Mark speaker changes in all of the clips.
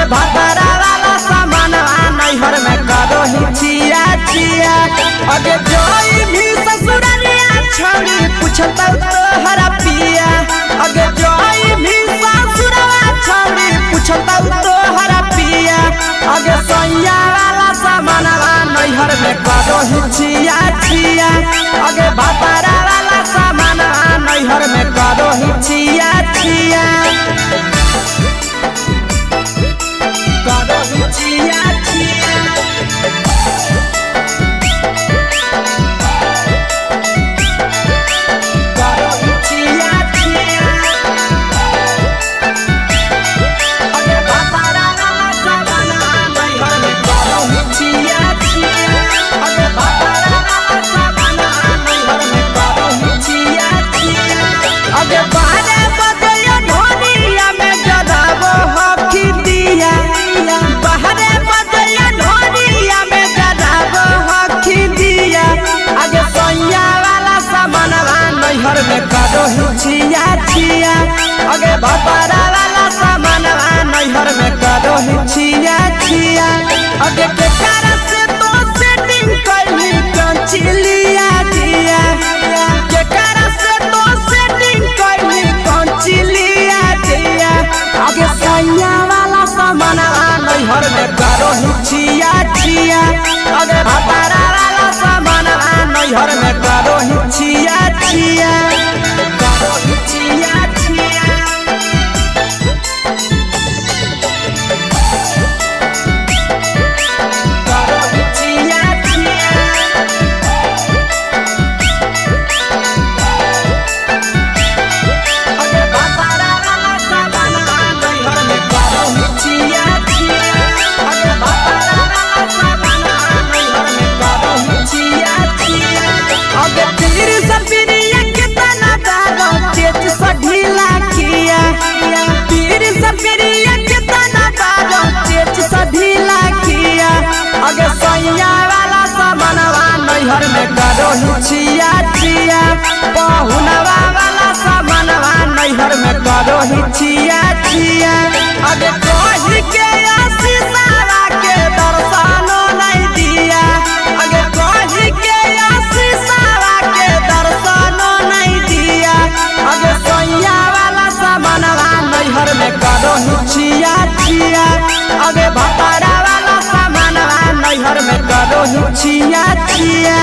Speaker 1: अगे भतरा वाला सामान नैहर में करो ही छिया छिया। अगे जोई भी ससुररिया छोड़ी पूछता तोहरा पिया। अगे जोई भी ससुरवा छोड़ी पूछता तोहरा पिया। अगे सैया वाला सामान नैहर में करो ही छिया छिया। अगे भतरा वाला सामान नैहर में करो ही छिया छिया। करो ही छिया छिया। करो ही छिया छिया। अगे भतरा वाला सामान नैहर में करो ही छिया छिया। अगे भतरा वाला सामान नैहर में करो ही छिया छिया। अगे बारे बदलिया ढोलिया में जलावो हकी दिया। बाहरे बदलिया ढोलिया में जलावो हकी दिया। अगे सैया वाला सामान नैहर में करो ही छिया छिया। अगे भतरा वाला सामान नैहर में करो ही छिया छिया। अगे के कारण से तो सेटिंग कइली कंचिलिया दिया। के कारण से तो सेटिंग कइली कंचिलिया दिया। अगे सैया वाला सामान नैहर में करो ही छिया छिया। अगे भतरा वाला सामान नैहर में करो ही छिया छिया। करो ही छिया छिया। करो ही छिया छिया। अगे भतरा वाला सामान नैहर में करो ही छिया छिया। अगे भतरा वाला सामान नैहर में करो ही छिया छिया। अगे तीर सपिरिया कितना दारो तेज से ढीला किया। तीर सपिरिया कितना दारो तेज से ढीला किया। अगे सैया वाला सामान नैहर में करो ही छिया छिया। पहुनवा वाला सामान नैहर में करो ही छिया छिया। अगे कही के आशीषवा के दर्शनो नहीं दिया। अगे कही के आशीषवा के दर्शनो नहीं दिया। अगे सैया वाला सामान नैहर में करो ही छिया छिया। अगे भतरा वाला सामान नैहर में करो ही छिया छिया।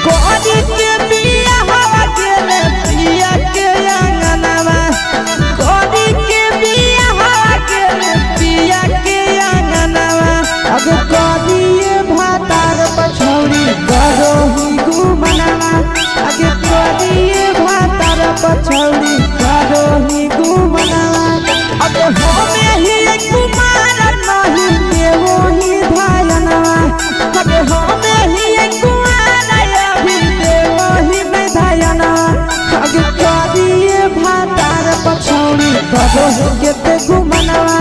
Speaker 1: कोरी के बिया हवा गेले पिया के अंगनवा। कोरी के बिया हवा गेले पिया के अंगनवा। अगे कोरिए भातार पछौड़ी करो ही गुमनवा। अगे कोरिए भातार पछौड़ी करो ही गुमनवा। अगे होमे ही कुमार नहीं देवो ही धायनवा। अगे होमे ही कुमार अभी देवो ही धायनवा। अगे कोरिए भातार पछौड़ी करो ही केते गुमनवा।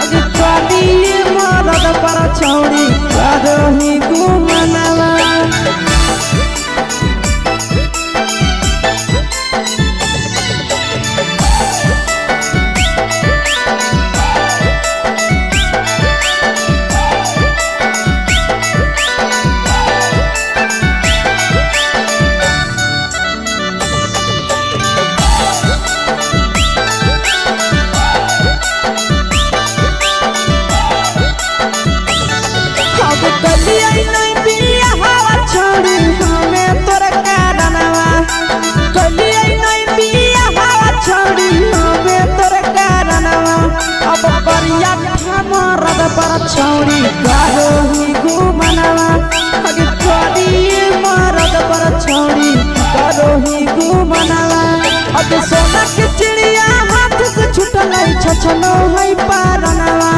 Speaker 1: अगे कोरिए मरद पर छौड़ी करो ही गुमनवा। अब कलिया नहीं बिया हवा छोड़ी हमें तोरा कारणवा। कलिया नहीं बिया हवा छोड़ी हमें तोरा कारणवा। अब करिया मरद पर छौड़ी करो ही गुमनवा। अगे कोरिए मरद पर छौड़ी करो ही गुमनवा। अगे सोना के चिड़िया हाथ से छूटल छछनो है पारनवा।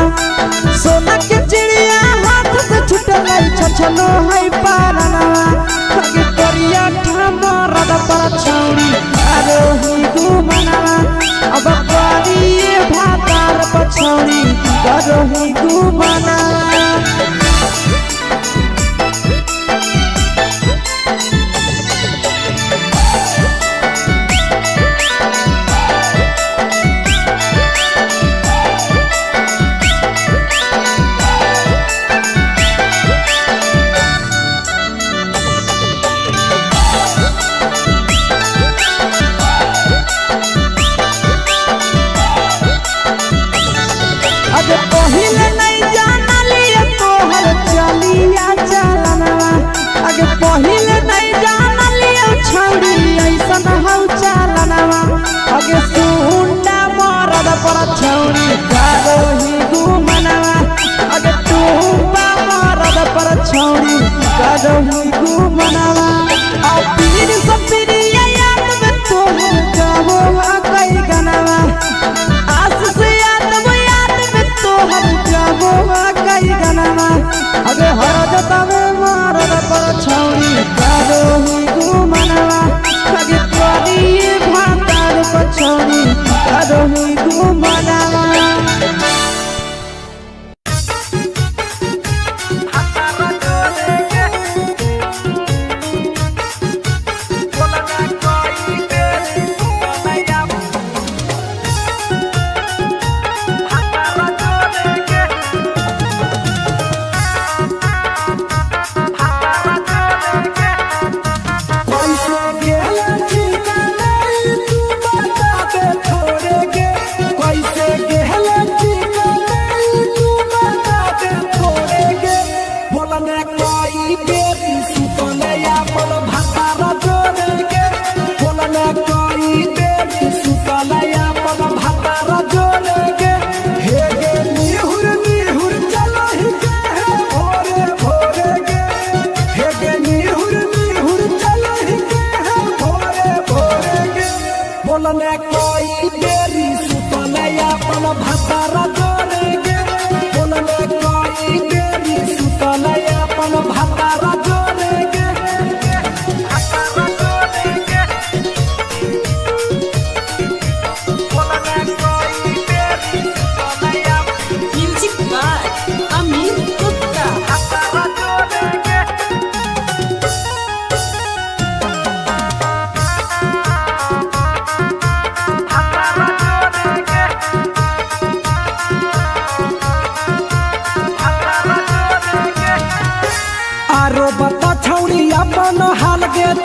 Speaker 1: सोना के चिड़िया हाथ से छूटल छछनो है पारनवा। अगे करिया अगे पहिले नहीं जाना लिए तोहर चलिया चलनवा अगे पहिले नहीं जाना लिए छौड़ी ऐसन हौ चलनवा अगे सुंडा मरद पर छौड़ी करोही घुमनवा अगे टूपा मरद पर छौड़ी करोही घुमनवा आ पीर सब पीरिया याद में तोहर गावो कई गनवा आस से याद में तोहर गावो कई गनवा अगे हरदत में मरद पर छौड़ी करोही घुमनवा अगे तोरी भातार पर छौड़ी करोही घुमनवा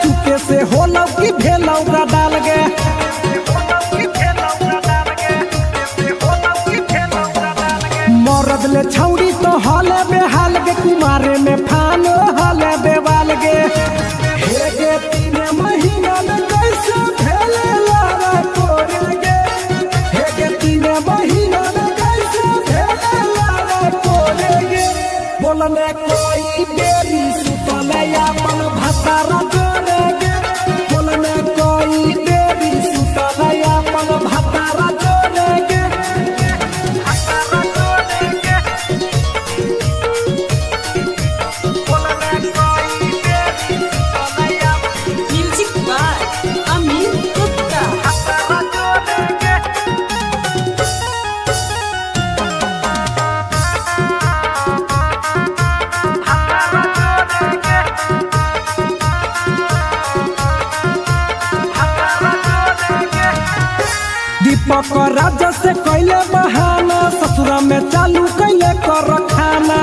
Speaker 1: चुके से होलौ की भेलौ डाल गे मरद ले छौड़ी तो हले बेहाल गे कुमारे में फानो हले बेवाल गे हे गे 3 महीना में कैसे भेले लारा तोरे गे हे गे 3 महीना में कैसे भेले लारा तोरे गे बोलने कोई बेरी सुतले अपन भतारा तोरे गे बोलने कोई बेरी सुतले अपन भतारा तोरे गे दीपक राजा से कैले बहाना ससुरा में चालू कैले कर खाना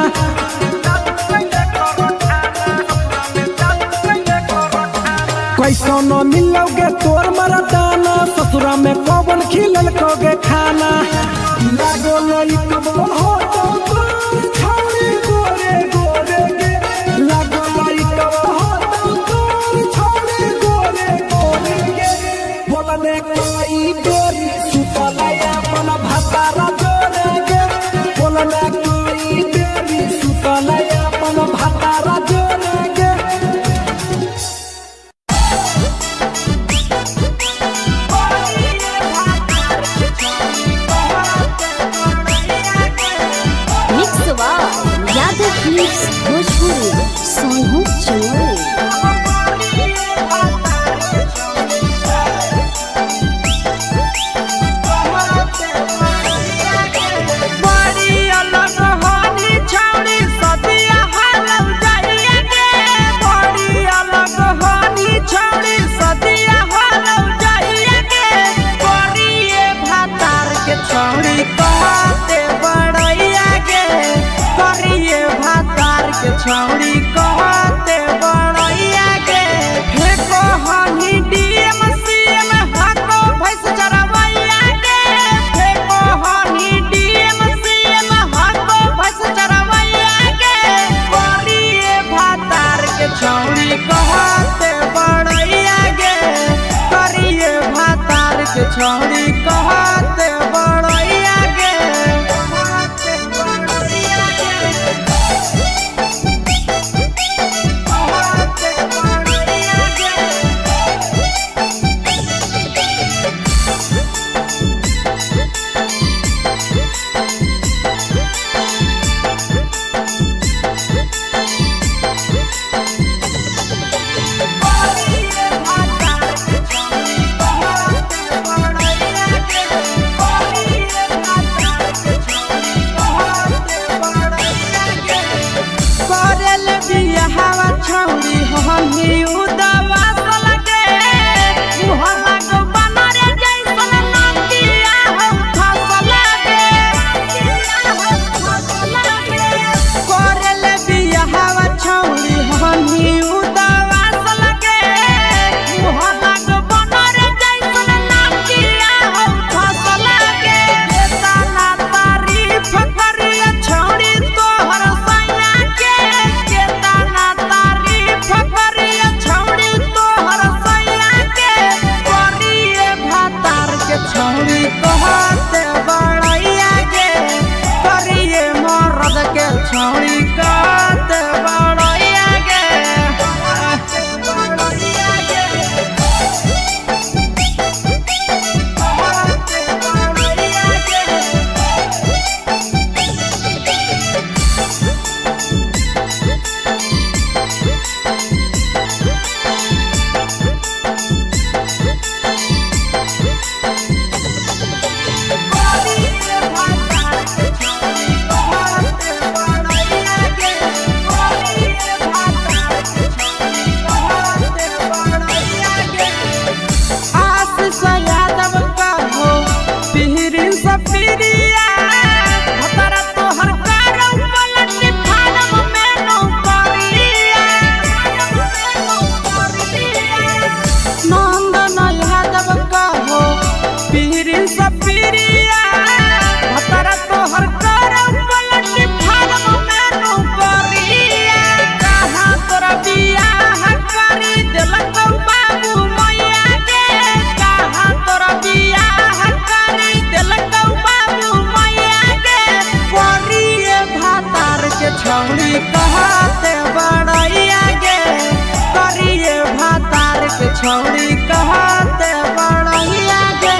Speaker 1: कैसो न मिलोगे तोर मरदाना ससुरा में कौन खिलल कोगे खाना लागो लई कब हो तो तोर छौड़ी गोरे गोरे गे लागो लई कब हो तो तोर छौड़ी गोरे गोरे गे बोलने कोई बेरी सुतलया अपन भतारा जोरे गे बोलने कोई बेरी सुतलया अपन भतारा जोरे गे
Speaker 2: यादव फिल्म्स भोजपुरी सोनू चोरी
Speaker 1: छौड़ी कहते बड़ैया के हे कहनी डीएम सीएम हाको भैंस चरवैया के हे कहनी डीएम सीएम पीरिया भतरा तोहर कारौ पलट फारम में नौकरिया नंदन यादव कहो पीरी सब पीरिया भतरा तोहर कारौ पलट फारम में नौकरिया कहाँ तोरा बियाह करी देलकौ बाबू मैया के कहाँ तोरा बियाह करी देलकौ बाबू मैया के करिए भातार के छौड़ी कहते बड़ैया गे करिए भातार के छौड़ी कहते बड़ैया गे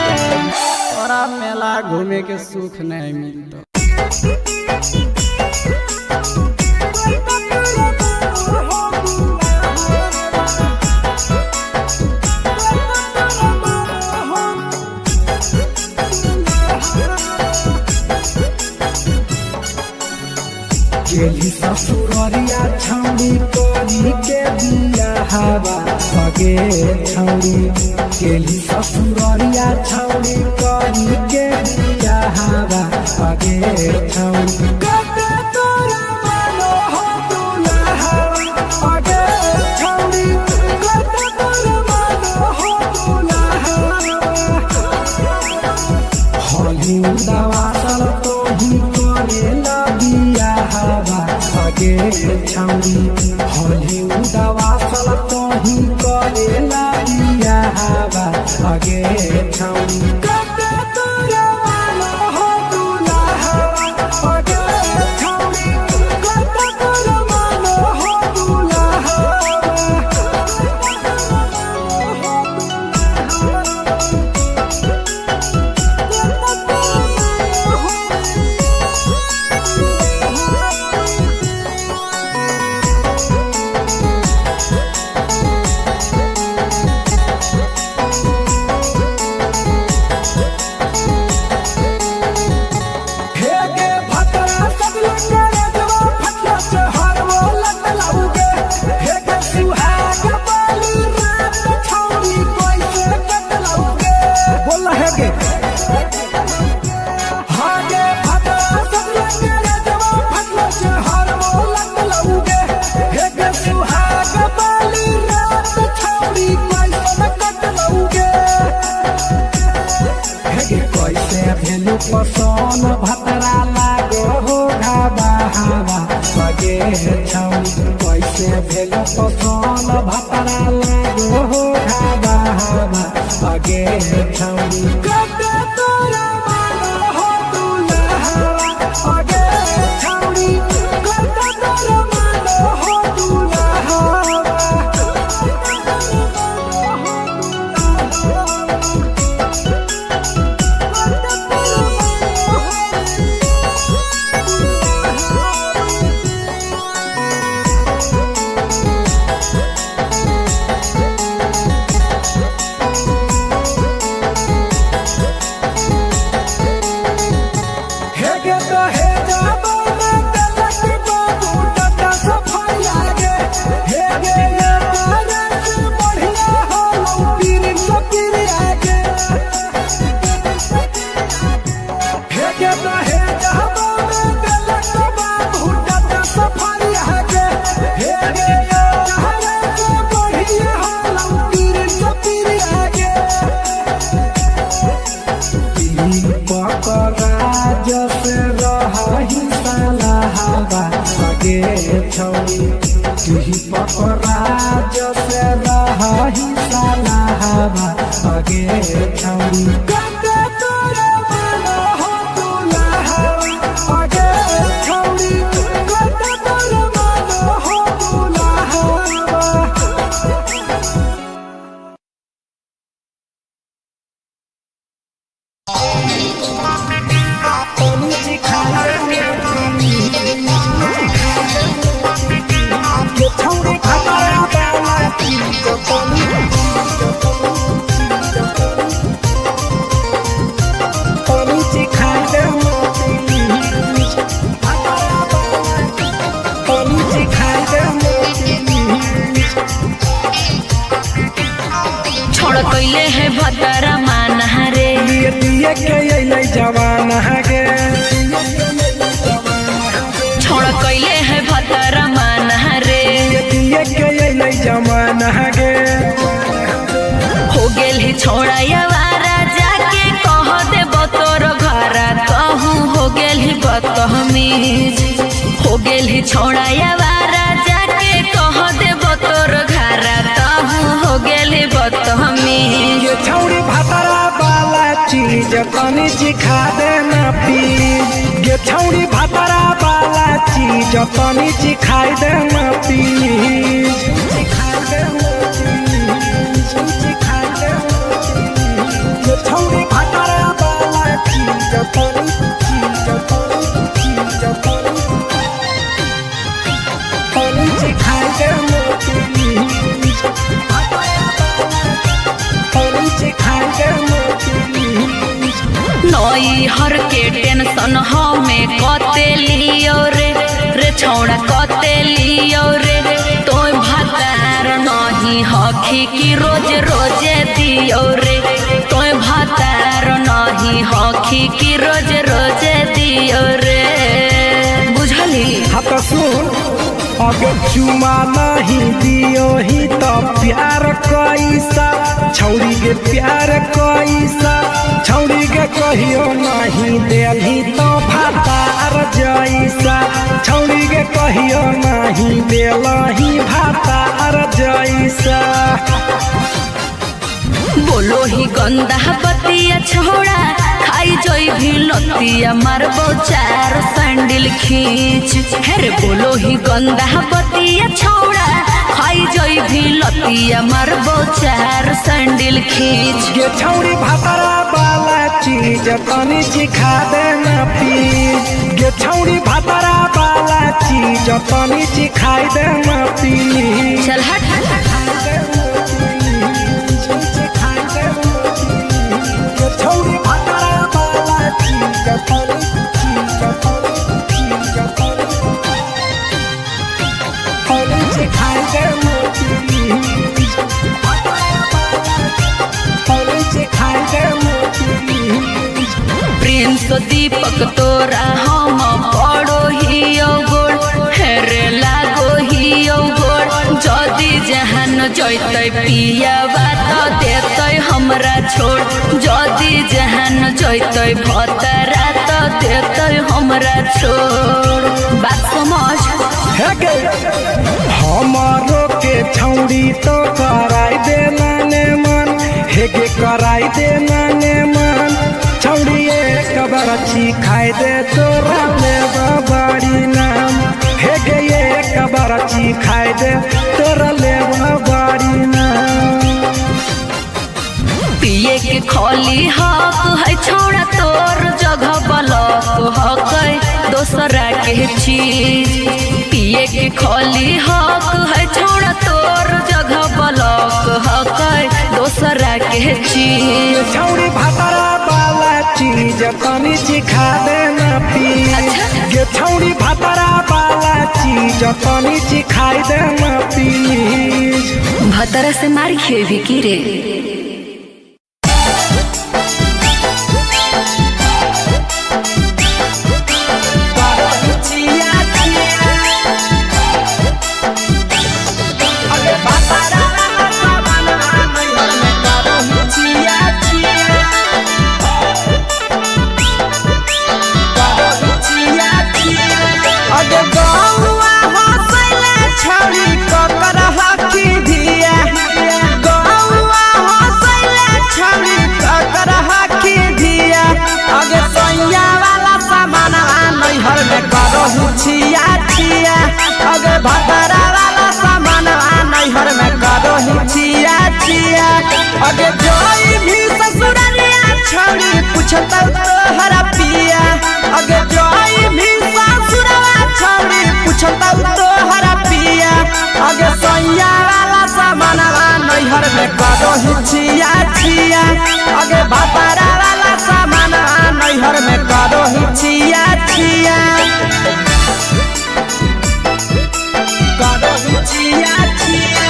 Speaker 1: तोरा मेला घूमे के सुख नहीं मिलतो
Speaker 3: गेली ससुररिया छौड़ी करी के बिया हवा भगे छौड़ी गेली ससुररिया छौड़ी करी के बिया हवा भगे छौड़ी कते तोरा मानो हो दुल्हा भगे छौड़ी कते तोरा मानो हो दुल्हा होली दवा सल तो ही करेला बिया हवा भगे छौड़ी होली दवा सल तो ही करेला बिया हवा भगे छौड़ी कते तोरा मानो हो दुल्हा भगे छौड़ी कते तोरा मानो हो दुल्हा हेगे भतरा सब लंगरे जवा फटला से हरवो लत लाऊगे हेगे सुहाग बाली रात छौड़ी कैसे कट लाऊगे बोल हेगे हागे भतरा सब लंगरे जवा फटला से हरवो लत लाऊगे हेगे सुहाग बाली रात छौड़ी कैसे कट लाऊगे हेगे कैसे भेलु पसन भतरा लागो हो घाबा हवा भगे छौड़ी कैसे भेलु पसन भतरा लागो हो घाबा हवा भगे छौड़ी कते तोरा मानो हो दुल्हा भगे छौड़ी कते तोरा मानो हो दुल्हा हेगे तो हे जाबो में तलक बाबू टटा सफाई आगे हेगे ये बारस बढ़िया हो पीर सपीर आगे हेगे तो हे जाबो में तलक बाबू टटा सफाई आगे हेगे ये बारस बढ़िया हो पीर सपीर आगे पकड़ा जसे रही साला हवा भगे छौड़ी तुही पकड़ा जसे रही साला हवा भगे छौड़ी कते तोरा मानो हो दुल्हा भगे छौड़ी कते तोरा मानो हो दुल्हा
Speaker 4: गेली छोड़ाया वारा जाके कह देब तोर घरा कहूँ हो गेली बदतमीज हो गेली छोड़ाया वारा जाके कह देब तोर घरा कहूँ हो गेली बदतमीज।
Speaker 3: ये छौड़ी भातारा वाला चीज तनी चिखा देना प्लीज। ये छौड़ी भातारा वाला चीज तनी चिखाई देना प्लीज। चिखाई देना प्लीज, चिखाई देना प्लीज। ये छौड़ी भातारा वाला चीज तनी चिखाई देना प्लीज।
Speaker 4: नई हर के टेंशन हमें कते लियो रे छौड़ा कते लियो रे तोय भातार नहीं हखी की रोज रोजे दियो रे तोय भातार नहीं हखी की रोज रोजे दियो रे बुझली।
Speaker 3: हाँ तो सुन अगर चुमा नहीं दियो ही तो प्यार कैसा छौड़ी के प्यार कैसा छौड़ी के कहियो नहीं देली तो भातार जैसा छौड़ी के कहियो नहीं देलही भातार जैसा।
Speaker 4: बोलो ही गंदा बतिया छोड़ा खाई जोई भी लतिया मारबो चार सैंडल खींच हेरे बोलो ही गंदा बतिया छोड़ा खाई जोई भी लतिया मारबो चार सैंडल खींच।
Speaker 3: ये छौड़ी भातारा वाला चीज तनी चिखा देना प्लीज। ये छौड़ी भातारा वाला चीज तनी चिखाई देना प्लीज।
Speaker 4: चल हट
Speaker 3: छौड़ी भातारा वाला चीज चिखाई देना प्लीज। चिखाई देना प्लीज।
Speaker 4: प्रिंस दीपक तोरा हम पड़ो ही गोड़ हेरे लागो ही गोड़ जदी जहान जैते पिया बात देते हमरा छोड़ जदी जहान जैते भतरा तो देते हमरा छोड़ बात समझ।
Speaker 3: हमारो के छौड़ी तो कराई देना ने मन हेगे कराई देना ने मन छौड़ी एक बरछी खाई दे तोरा ले बड़ी नाम हेगे एक बरछी खाई दे तोरा ले बड़ी नाम।
Speaker 4: पिए के खोली हक है छोड़ा तोर जगह बलक हक दोसरा के चीज पिए के खोली हक है छोड़ा तोर जगह बलक हक दोसरा के चीज।
Speaker 3: छौड़ी भातारा वाला चीज तनी चिखा देना प्लीज। ये छौड़ी भातारा वाला चीज तनी चिखाई देना प्लीज।
Speaker 4: भतरा से मार खेबी की रे
Speaker 1: छिया छिया अगे भतरा वाला सामान नैहर में करो ही छिया छिया अगे जोई भी ससुरलिया छौड़ी पूछता तोहरा पिया अगे जोई भी ससुरवा छौड़ी पूछता तोहरा पिया अगे सैया वाला सामान नैहर में करो ही छिया छिया अगे भतरा वाला सामान नैहर में करो ही छिया छिया छिया छिया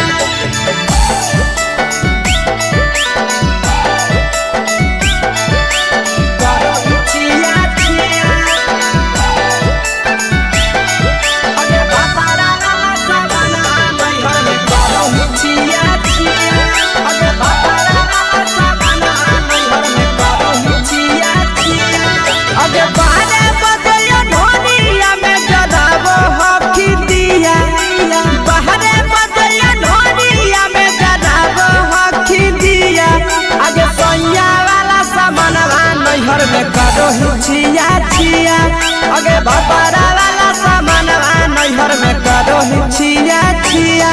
Speaker 1: छिया छिया बापारा वाला सामानवा नैहर में करो ही छिया छिया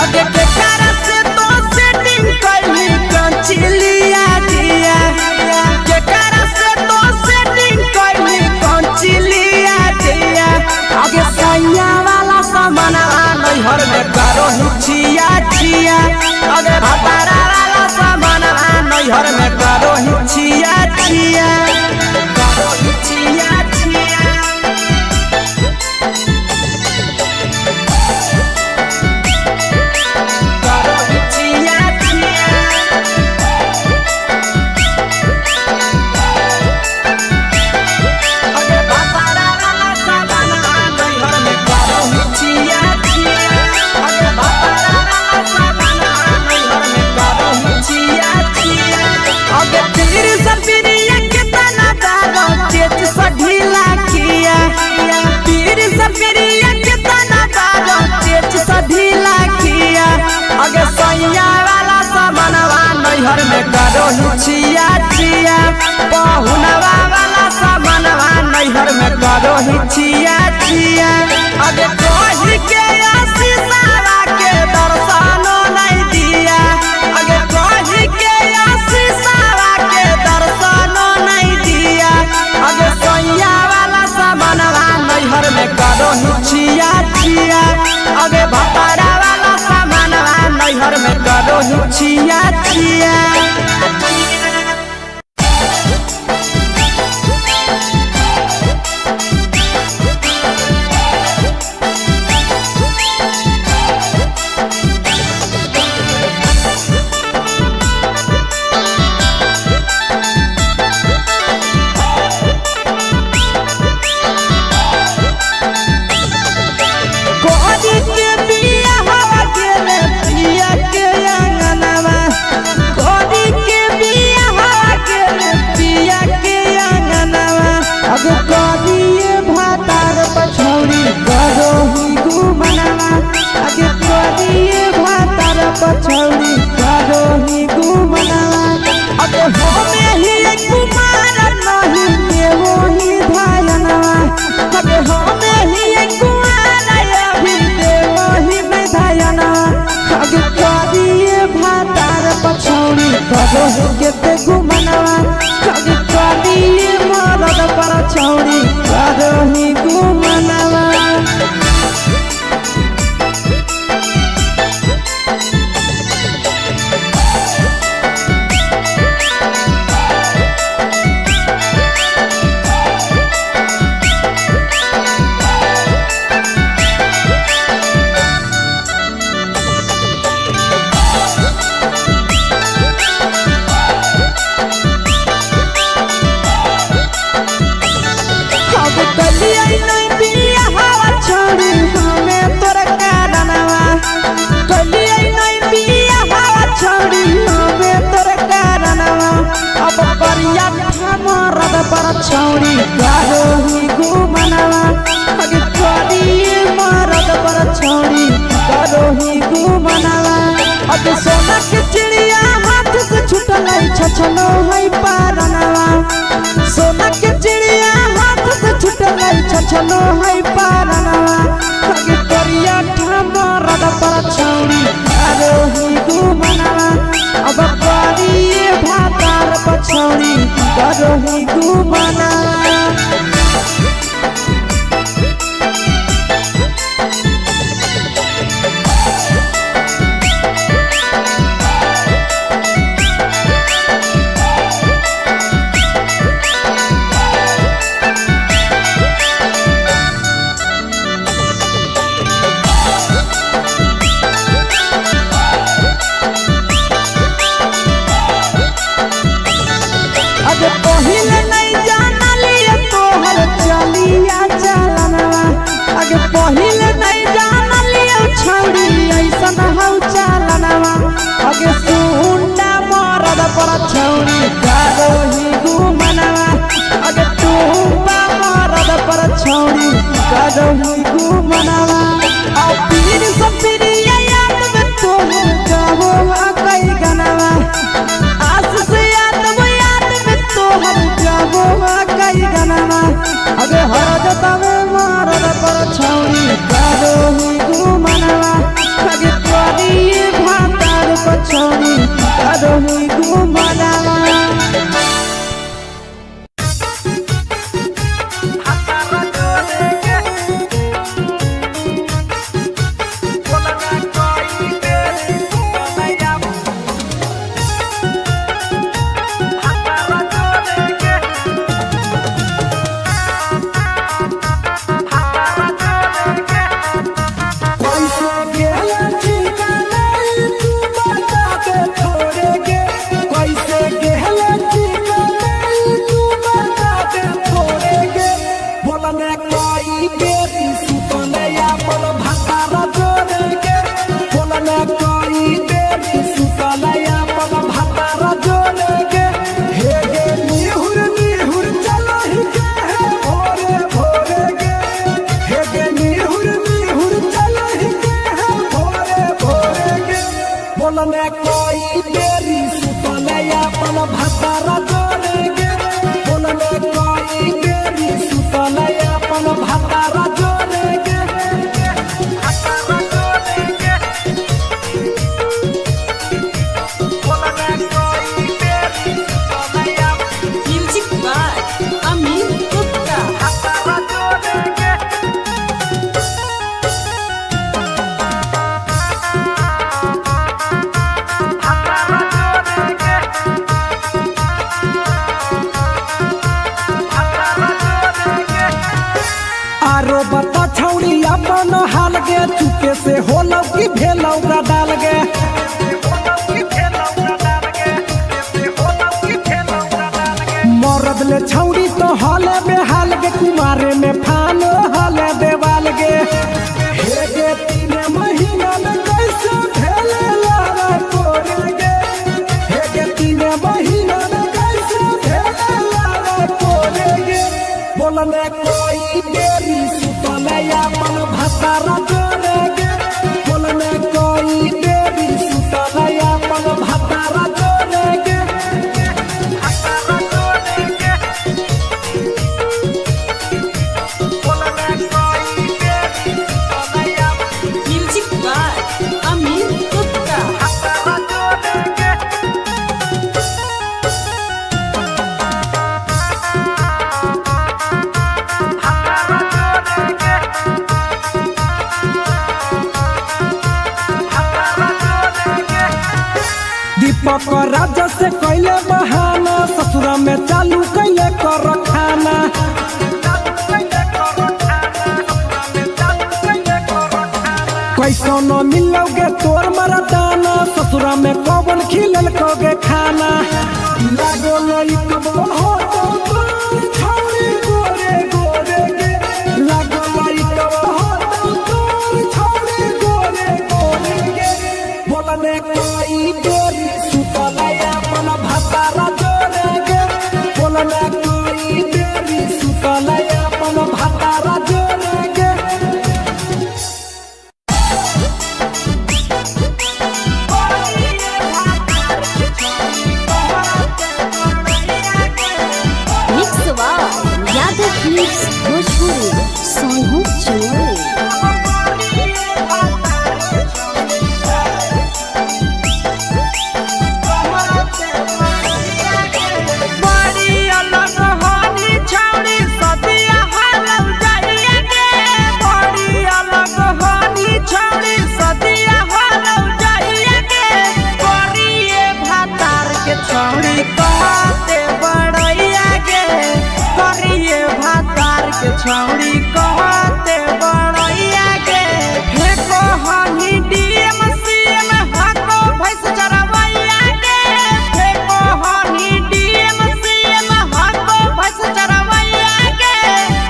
Speaker 1: अगे के कारण से तो सेटिंग कैली कंचिलिया दिया के कारण से तो सेटिंग कैली कंचिलिया दिया अगे सैया वाला सामानवा नैहर में करो ही छिया छिया अगे बापारा वाला सामानवा नैहर में करो ही छिया छिया करो ही छिया छिया करो ही छिया छिया अगे बापारा वाला सामानवा नैहर में करो ही छिया छिया अगे बापारा वाला सामानवा नैहर में करो ही छिया छिया अगे तीर सपिरिया कितना दारो चेच सढीला किया तीर सपिरिया कितना दारो चेच सढीला किया अगे सैया वाला सामानवा नैहर में करो ही छिया छिया पहुनवा वाला सामानवा नैहर में करो ही छिया छिया अगे कोही के आशीषवा के दर्शनो नहीं दिया अगे कोही के आशीषवा के दर्शनो नहीं दिया अगे सैया वाला सामानवा नैहर में करो ही छिया छिया अगे भतारा वाला सामानवा नैहर में करो ही छिया छिया कोरी के बिया हवा गेले पिया के अंगनवा कोरी के बिया हवा गेले पिया के अंगनवा अब कोरिए भातार पछौरी करो ही गुमनवा अब कोरिए भातार पछौरी करो ही गुमनवा अब होमे ही कुमार नहीं के वो ही धायनवा अब होमे ही कुमार अभी देवो ही में धायना अब कोरिए भातार पछौरी करो ही केते गुमनवा अब कोरिए मरद पर छौरी करो ही गुमनवा अब कलिया नहीं बिया हवा छोड़ी हमें तोर कारणवा कलिया नहीं बिया हवा छोड़ी हमें तोर कारणवा अब करिया मरद पर छौरी करो ही गुमनवा अगे करिए मरद पर छौरी करो ही गुमनवा अब सोना के चिड़िया हाथ से छूटल छछनो है पारनवा सोना के चिड़िया हाथ से छूटल छछनो है पारनवा अगे करिया मरद पर छौरी करो ही गुमनवा अब करिए भातार पछौरी करो ही गुमनवा अगे पहिले नहीं जानलिए तोहर चलिया चलनवा अगे पहिले नहीं जानलिए छौरी ऐसन हौ चलनवा अगे सुंडा मरद पर छौरी करो ही गुमनवा अगे टूपा मरद पर छौरी करो ही गुमनवा अब पीर सब पीरिया याद में तोहर गावो कई गनवा आस से याद में तोहर गावो कई गनवा अगे हर जतवे
Speaker 3: पर छौरी करोही घुमनवा लगे तोरी भातार पर छौरी करोही घुमनवा चुके से होलौ की भेलौ का डाल गे मरद ले छौड़ी तो हले बेहाल गे कुमारे में फान हले देवाल गे हे गे 3 महीना में कैसे भेले लारा कोरे गे हे गे 3 महीना में कैसे भेले लारा कोरे गे बोलने कोई देरी सुतले अपन भतारा जोरे गे बोलने कोई देरी सुतले अपन भतारा जोरे गे दीपक राजा से कैले बहाना ससुरा में चालू कैले कर खाना कैसो न मिलोगे तोर मरदाना ससुरा में कौन खिलल कोगे खाना लागो लई कबो हो तो तोर छौरी गोरे गोरे गे लागो लई कबो हो तो तोर छौरी गोरे गोरे गे बोलने कोई देरी सुतले अपन भतारा जोरे गे बोलने कोई देरी सुतले अपन भतारा जोरे गे
Speaker 2: मिक्सवा यादव फिल्म्स भोजपुरी सोनू चौरे
Speaker 1: छौड़ी कहते बड़ैया गे फेको हनी डीएम सीएम हको भैंस चरवैया गे फेको हनी डीएम सीएम हको भैंस चरवैया गे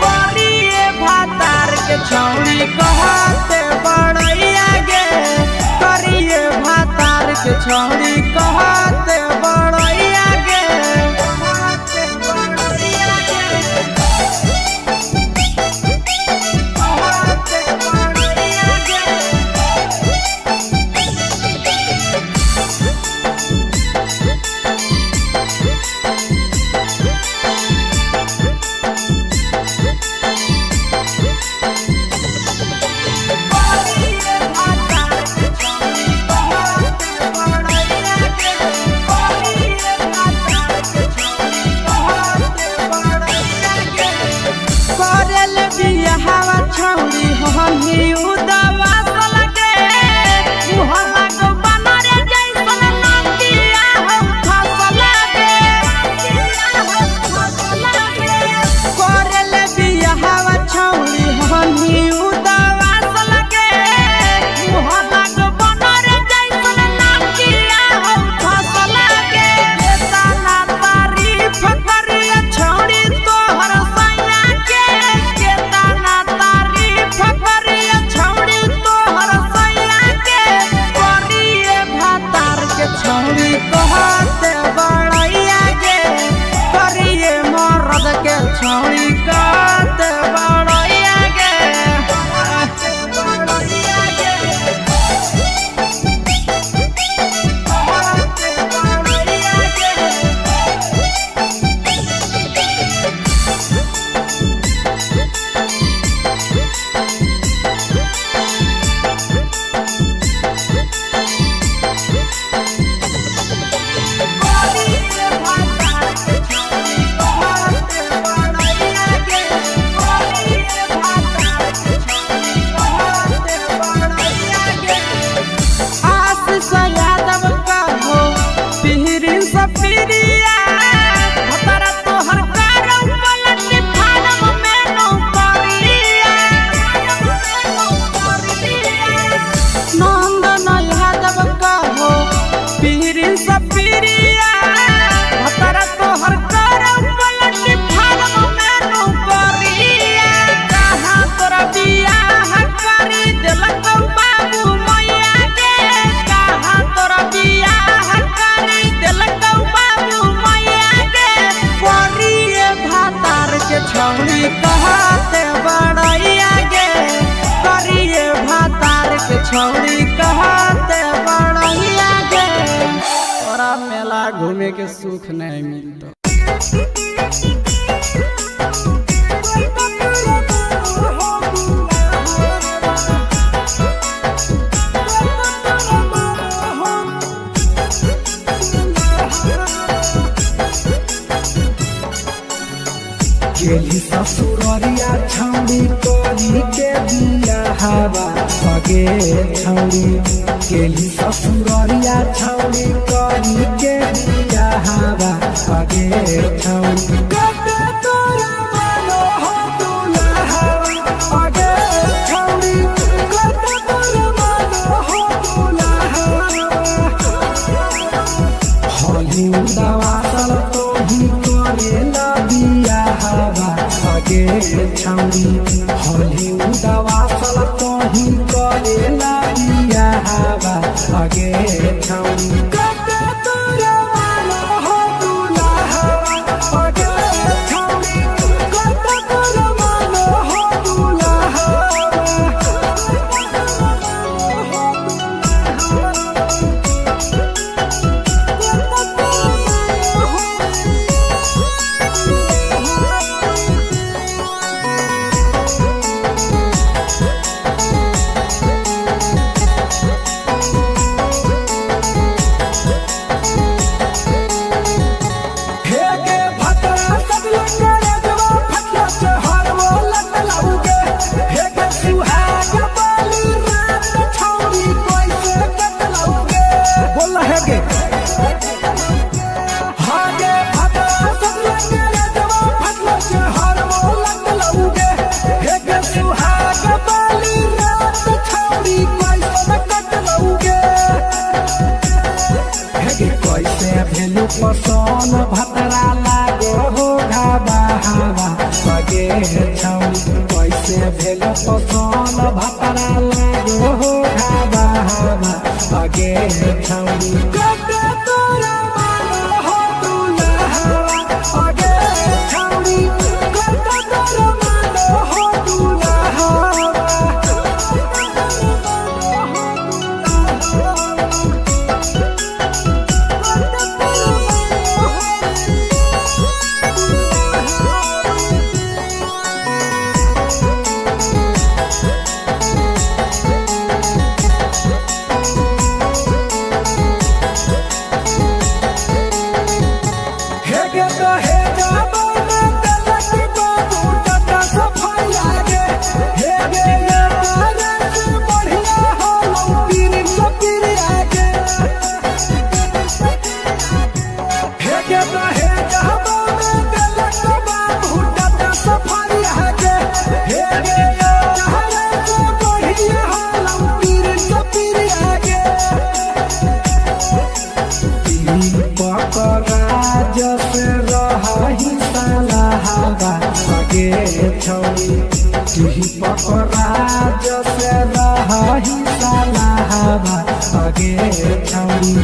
Speaker 1: करिए भातार के छौड़ी कहते बड़ैया गे करिए भातार के छौड़ी कहते बड़ैया गे बिया हवा छौड़ी हमी उदवा लगे मुहल्ला को बनरे जैसन नंदिया हम फसल लगे कोरेले बिया हवा छौड़ी हमी उदवा लगे मुहल्ला को बनरे जैसन नंदिया हम फसल लगे केतना तारीफ करिया छौड़ी तोहर सैया के केतना तारीफ करिया छौड़ी तोहर सैया के करिए भातार के छौड़ी कहते बड़ैया के करिए मर्द के छौड़ी कहते बड़ैया के बड़ैया के बड़ैया के छौड़ी कहते बड़ैया गे करिए भातार के छौड़ी कहते बड़ैया गे तोरा मेला घूमे के सुख नहीं मिलता
Speaker 3: गेली ससुररिया छौड़ी करी के बिया हवा भगे छौड़ी गेली ससुररिया छौड़ी करी के बिया हवा भगे छौड़ी कते तोरा मानो हो दुल्हा भगे छौड़ी कते तोरा मानो हो दुल्हा होली उदावा सल तो ही करेला बिया हवा भगे छौड़ी होली उदावा सल तो ही करेला बिया हवा भगे छौड़ी कते तोरा मानो हो दुल्हा भगे छौड़ी कते तोरा मानो हो दुल्हा हेगे भतरा सब लगे रेजवा फटला से हर वो लत लाऊगे हेगे सुहाग बाली रात छौड़ी कैसे कट लाऊगे बोल हेगे हागे भतरा सब लगे रेजवा फटला से हर वो लत लाऊगे हेगे सुहाग बाली रात छौड़ी कैसे कट लाऊगे हेगे कैसे भेलू पसन भतरा लागो हो घाबा हवा भगे छौड़ी कैसे भेलू पसन भतरा लागो हो घाबा हवा भगे छौड़ी कते तोरा मानो हो दुल्हा भगे छौड़ी कते तोरा मानो हो दुल्हा की पपराज से रही साला हवा अगे छौरी